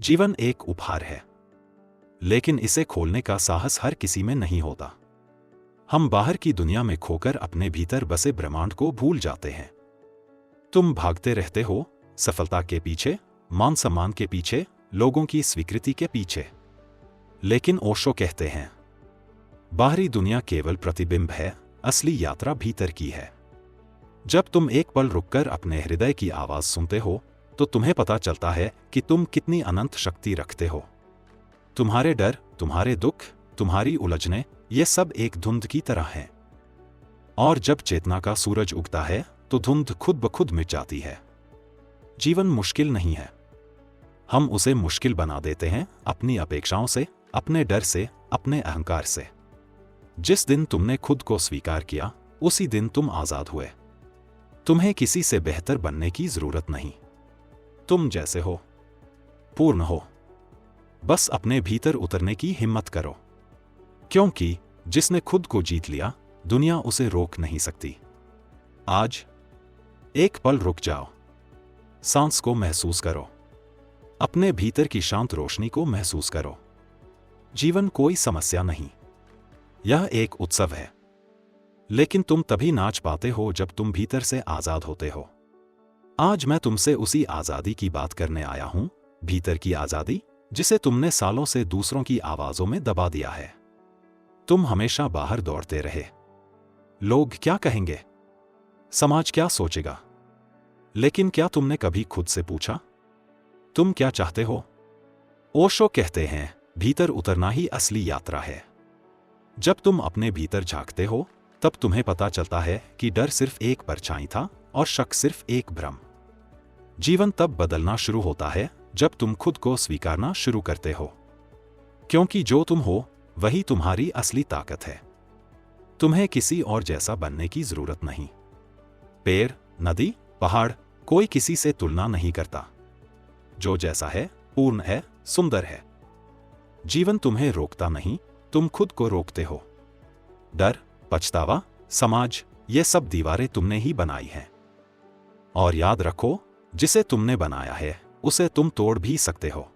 जीवन एक उपहार है, लेकिन इसे खोलने का साहस हर किसी में नहीं होता। हम बाहर की दुनिया में खोकर अपने भीतर बसे ब्रह्मांड को भूल जाते हैं। तुम भागते रहते हो सफलता के पीछे, मान सम्मान के पीछे, लोगों की स्वीकृति के पीछे। लेकिन ओशो कहते हैं, बाहरी दुनिया केवल प्रतिबिंब है, असली यात्रा भीतर की है। जब तुम एक पल रुककर अपने हृदय की आवाज सुनते हो तो तुम्हें पता चलता है कि तुम कितनी अनंत शक्ति रखते हो। तुम्हारे डर, तुम्हारे दुख, तुम्हारी उलझने, ये सब एक धुंध की तरह हैं। और जब चेतना का सूरज उगता है तो धुंध खुद ब खुद मिट जाती है। जीवन मुश्किल नहीं है, हम उसे मुश्किल बना देते हैं अपनी अपेक्षाओं से, अपने डर से, अपने अहंकार से। जिस दिन तुमने खुद को स्वीकार किया, उसी दिन तुम आजाद हुए। तुम्हें किसी से बेहतर बनने की जरूरत नहीं। तुम जैसे हो पूर्ण हो। बस अपने भीतर उतरने की हिम्मत करो, क्योंकि जिसने खुद को जीत लिया, दुनिया उसे रोक नहीं सकती। आज एक पल रुक जाओ, सांस को महसूस करो, अपने भीतर की शांत रोशनी को महसूस करो। जीवन कोई समस्या नहीं, यह एक उत्सव है। लेकिन तुम तभी नाच पाते हो जब तुम भीतर से आजाद होते हो। आज मैं तुमसे उसी आजादी की बात करने आया हूं, भीतर की आजादी जिसे तुमने सालों से दूसरों की आवाजों में दबा दिया है। तुम हमेशा बाहर दौड़ते रहे, लोग क्या कहेंगे, समाज क्या सोचेगा। लेकिन क्या तुमने कभी खुद से पूछा, तुम क्या चाहते हो? ओशो कहते हैं, भीतर उतरना ही असली यात्रा है। जब तुम अपने भीतर झांकते हो तब तुम्हें पता चलता है कि डर सिर्फ एक परछाई था और शक सिर्फ एक भ्रम। जीवन तब बदलना शुरू होता है जब तुम खुद को स्वीकारना शुरू करते हो, क्योंकि जो तुम हो वही तुम्हारी असली ताकत है। तुम्हें किसी और जैसा बनने की जरूरत नहीं। पेड़, नदी, पहाड़, कोई किसी से तुलना नहीं करता। जो जैसा है, पूर्ण है, सुंदर है। जीवन तुम्हें रोकता नहीं, तुम खुद को रोकते हो। डर, पछतावा, समाज, ये सब दीवारें तुमने ही बनाई हैं। और याद रखो, जिसे तुमने बनाया है उसे तुम तोड़ भी सकते हो।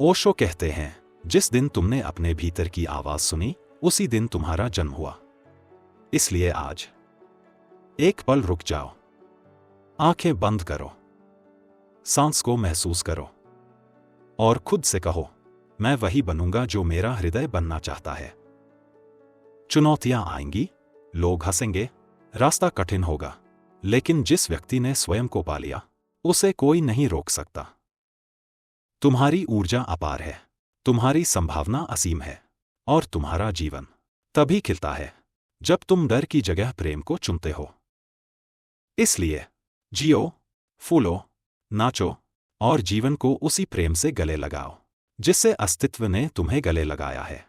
ओशो कहते हैं, जिस दिन तुमने अपने भीतर की आवाज सुनी, उसी दिन तुम्हारा जन्म हुआ। इसलिए आज एक पल रुक जाओ, आंखें बंद करो, सांस को महसूस करो और खुद से कहो, मैं वही बनूंगा जो मेरा हृदय बनना चाहता है। चुनौतियां आएंगी, लोग हंसेंगे, रास्ता कठिन होगा, लेकिन जिस व्यक्ति ने स्वयं को पा लिया, उसे कोई नहीं रोक सकता। तुम्हारी ऊर्जा अपार है, तुम्हारी संभावना असीम है, और तुम्हारा जीवन तभी खिलता है जब तुम डर की जगह प्रेम को चुनते हो। इसलिए जियो, फूलो, नाचो और जीवन को उसी प्रेम से गले लगाओ जिससे अस्तित्व ने तुम्हें गले लगाया है।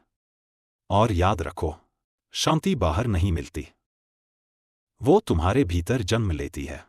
और याद रखो, शांति बाहर नहीं मिलती, वो तुम्हारे भीतर जन्म लेती है।